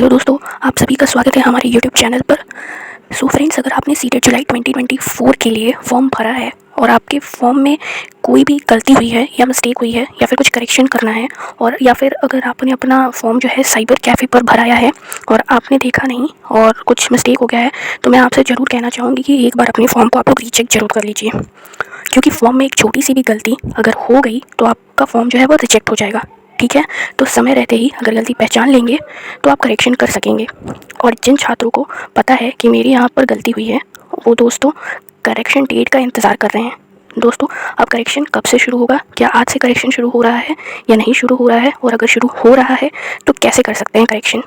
Hello दोस्तों, आप सभी का स्वागत है हमारे यूट्यूब चैनल पर। सो फ्रेंड्स, अगर आपने सीटेट जुलाई 2024 के लिए फॉर्म भरा है और आपके फॉर्म में कोई भी गलती हुई है या मिस्टेक हुई है या फिर कुछ करेक्शन करना है, और या फिर अगर आपने अपना फॉर्म जो है साइबर कैफ़े पर भराया है और आपने देखा नहीं और कुछ मिस्टेक हो गया है, तो मैं आपसे ज़रूर कहना चाहूँगी कि एक बार अपने फॉर्म को आप लोग रीचेक ज़रूर कर लीजिए। क्योंकि फॉर्म में एक छोटी सी भी गलती अगर हो गई तो आपका फॉर्म जो है वो रिजेक्ट हो जाएगा। ठीक है, तो समय रहते ही अगर गलती पहचान लेंगे तो आप करेक्शन कर सकेंगे। और जिन छात्रों को पता है कि मेरी यहाँ पर गलती हुई है, वो दोस्तों करेक्शन डेट का इंतज़ार कर रहे हैं। दोस्तों, अब करेक्शन कब से शुरू होगा? क्या आज से करेक्शन शुरू हो रहा है या नहीं शुरू हो रहा है? और अगर शुरू हो रहा है तो कैसे कर सकते हैं करेक्शन,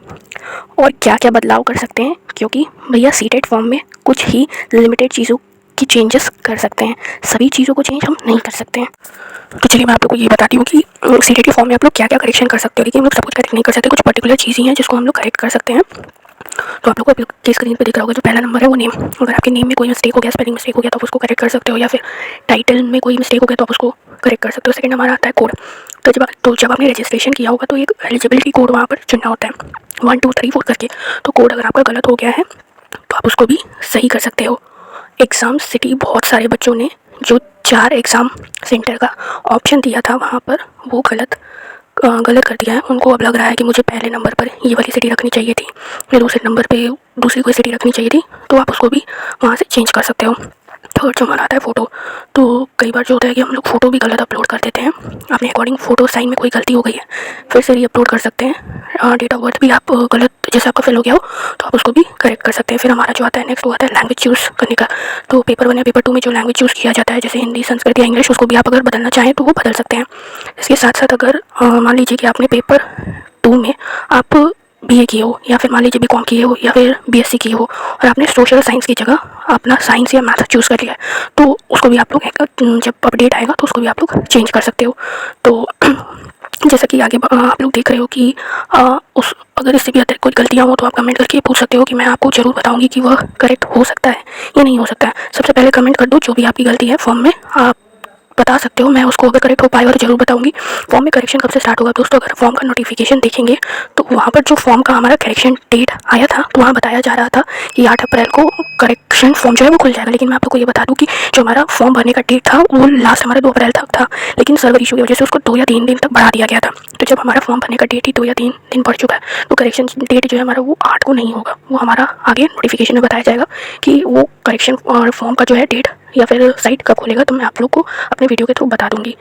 और क्या क्या बदलाव कर सकते हैं? क्योंकि भैया सीटेट फॉर्म में कुछ ही लिमिटेड चीज़ों की चेंजेस कर सकते हैं, सभी चीज़ों को चेंज हम नहीं कर सकते हैं। तो चलिए मैं आप लोग को ये बताती हूँ कि सीटेट के फॉर्म में आप लोग क्या क्या करेक्शन कर सकते हो। लेकिन हम लोग सब कुछ करेक्ट नहीं कर सकते, कुछ पर्टिकुलर चीज़ें हैं जिसको हम लोग करेक्ट कर सकते हैं। तो आप लोग को के स्क्रीन पे दिख रहा होगा, जो पहला नंबर है वो नेम। अगर आपके नेम में कोई मिस्टेक हो गया, स्पेलिंग मिस्टेक हो गया, तो आप उसको करेक्ट कर सकते हो, या फिर टाइटल में कोई मिस्टेक हो गया तो आप उसको करेक्ट कर सकते हो। सेकंड हमारा आता है कोड। तो जब आपने रजिस्ट्रेशन किया होगा तो एक एलिजिबिलिटी कोड वहाँ पर चुनना होता है, 1 2 3 4 करके। तो कोड अगर आपका गलत हो गया है तो आप उसको भी सही कर सकते हो। एग्ज़ाम सिटी, बहुत सारे बच्चों ने जो 4 एग्ज़ाम सेंटर का ऑप्शन दिया था वहाँ पर वो गलत कर दिया है। उनको अब लग रहा है कि मुझे पहले नंबर पर ये वाली सिटी रखनी चाहिए थी, फिर दूसरे नंबर पे दूसरी कोई सिटी रखनी चाहिए थी। तो आप उसको भी वहाँ से चेंज कर सकते हो। थर्ड जो हमारा आता है फ़ोटो। तो कई बार जो होता है कि हम लोग फ़ोटो भी गलत अपलोड कर देते हैं। अपने अकॉर्डिंग फ़ोटो साइन में कोई गलती हो गई है, फिर से री अपलोड कर सकते हैं। डेट ऑफ बर्थ भी आप गलत, जैसे आपका फिल हो गया हो तो आप उसको भी करेक्ट कर सकते हैं। फिर हमारा जो आता है नेक्स्ट, वो आता है लैंग्वेज चूज़ करने का। तो पेपर 1 या पेपर 2 में जो लैंग्वेज चूज़ किया जाता है, जैसे हिंदी, संस्कृत या इंग्लिश, उसको भी आप अगर बदलना चाहें तो वो बदल सकते हैं। इसके साथ साथ अगर मान लीजिए कि आपने पेपर 2 में आप बीए किए हो, या फिर मान लीजिए बीकॉम किए हो, या फिर बीएससी किए हो, और आपने सोशल साइंस की जगह अपना साइंस या मैथ चूज़ कर लिया है, तो उसको भी आप लोग जब अपडेट आएगा तो उसको भी आप लोग चेंज कर सकते हो। तो जैसा कि आगे आप लोग देख रहे हो कि उस अगर इससे भी अतिरिक्त कोई गलतियाँ हो तो आप कमेंट करके पूछ सकते हो कि मैं आपको ज़रूर बताऊंगी कि वह करेक्ट हो सकता है या नहीं हो सकता है। सबसे पहले कमेंट कर दो जो भी आपकी गलती है फॉर्म में, आप बता सकते हो। मैं उसको अगर करेक्ट हो पाए और ज़रूर बताऊंगी। फॉर्म में करेक्शन कब से स्टार्ट होगा दोस्तों? अगर फॉर्म का नोटिफिकेशन देखेंगे तो वहाँ पर जो फॉर्म का हमारा करेक्शन डेट आया था तो वहाँ बताया जा रहा था कि 8 अप्रैल को करेक्शन फॉर्म जो है वो खुल जाएगा। लेकिन मैं आप लोग को ये बता दूँ कि जो हमारा फॉर्म भरने का डेट था वो लास्ट हमारा 2 अप्रैल तक था, लेकिन सर्वर इशू की वजह से उसको 2 या 3 दिन तक बढ़ा दिया गया था। तो जब हमारा फॉर्म भरने का डेट ही 2 या 3 दिन बढ़ चुका है तो करेक्शन डेट जो है हमारा वो 8 को नहीं होगा, वो हमारा आगे नोटिफिकेशन में बताया जाएगा कि वो करेक्शन और फॉर्म का जो है डेट या फिर साइट कब खुलेगा। तो मैं आप लोग को अपने वीडियो के थ्रू बता दूंगी।